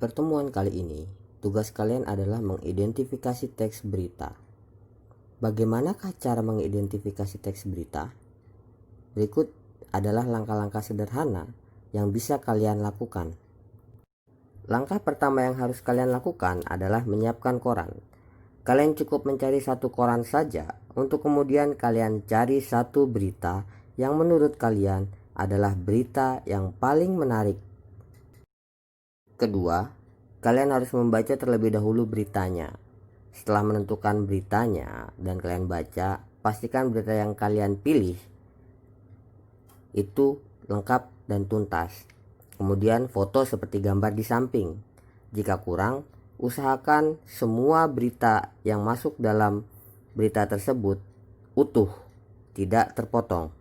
pertemuan kali ini, tugas kalian adalah mengidentifikasi teks berita. Bagaimanakah cara mengidentifikasi teks berita? Berikut adalah langkah-langkah sederhana yang bisa kalian lakukan. Langkah pertama yang harus kalian lakukan adalah menyiapkan koran. Kalian cukup mencari satu koran saja, untuk kemudian kalian cari satu berita yang menurut kalian adalah berita yang paling menarik. Kedua, kalian harus membaca terlebih dahulu beritanya. Setelah menentukan beritanya dan kalian baca, pastikan berita yang kalian pilih itu lengkap dan tuntas. Kemudian foto seperti gambar di samping. Jika kurang, usahakan semua berita yang masuk dalam berita tersebut utuh, tidak terpotong.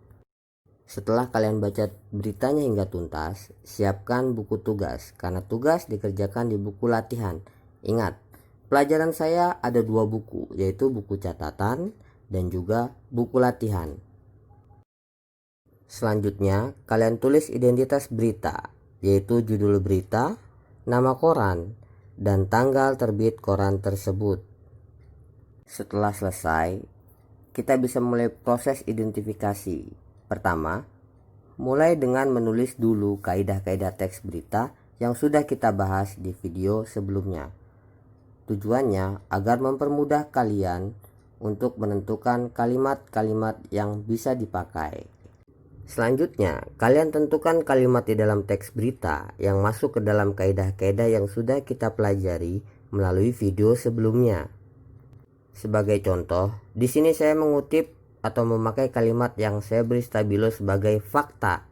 Setelah kalian baca beritanya hingga tuntas, siapkan buku tugas, karena tugas dikerjakan di buku latihan. Ingat, pelajaran saya ada 2 buku, yaitu buku catatan dan juga buku latihan. Selanjutnya, kalian tulis identitas berita, yaitu judul berita, nama koran, dan tanggal terbit koran tersebut. Setelah selesai, kita bisa mulai proses identifikasi. Pertama, mulai dengan menulis dulu kaidah-kaidah teks berita yang sudah kita bahas di video sebelumnya. Tujuannya agar mempermudah kalian untuk menentukan kalimat-kalimat yang bisa dipakai. Selanjutnya, kalian tentukan kalimat di dalam teks berita yang masuk ke dalam kaidah-kaidah yang sudah kita pelajari melalui video sebelumnya. Sebagai contoh, di sini saya mengutip atau memakai kalimat yang saya beri stabilo sebagai fakta.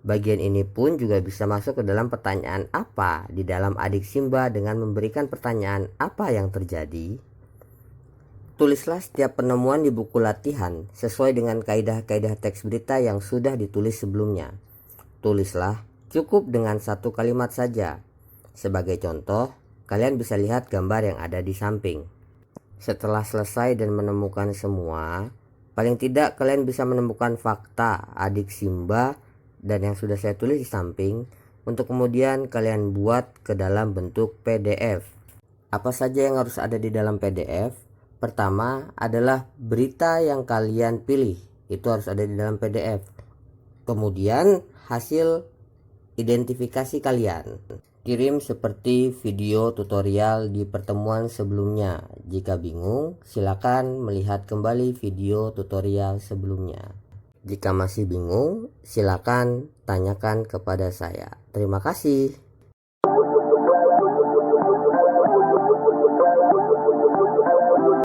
Bagian ini pun juga bisa masuk ke dalam pertanyaan apa di dalam adik Simba dengan memberikan pertanyaan apa yang terjadi. Tulislah setiap penemuan di buku latihan sesuai dengan kaidah-kaidah teks berita yang sudah ditulis sebelumnya. Tulislah cukup dengan satu kalimat saja. Sebagai contoh, kalian bisa lihat gambar yang ada di samping. Setelah selesai dan menemukan semua, paling tidak kalian bisa menemukan fakta adik Simba dan yang sudah saya tulis di samping untuk kemudian kalian buat ke dalam bentuk PDF. Apa saja yang harus ada di dalam PDF? Pertama adalah berita yang kalian pilih, itu harus ada di dalam PDF. Kemudian hasil identifikasi kalian. Kirim seperti video tutorial di pertemuan sebelumnya. Jika bingung, silakan melihat kembali video tutorial sebelumnya. Jika masih bingung, silakan tanyakan kepada saya. Terima kasih.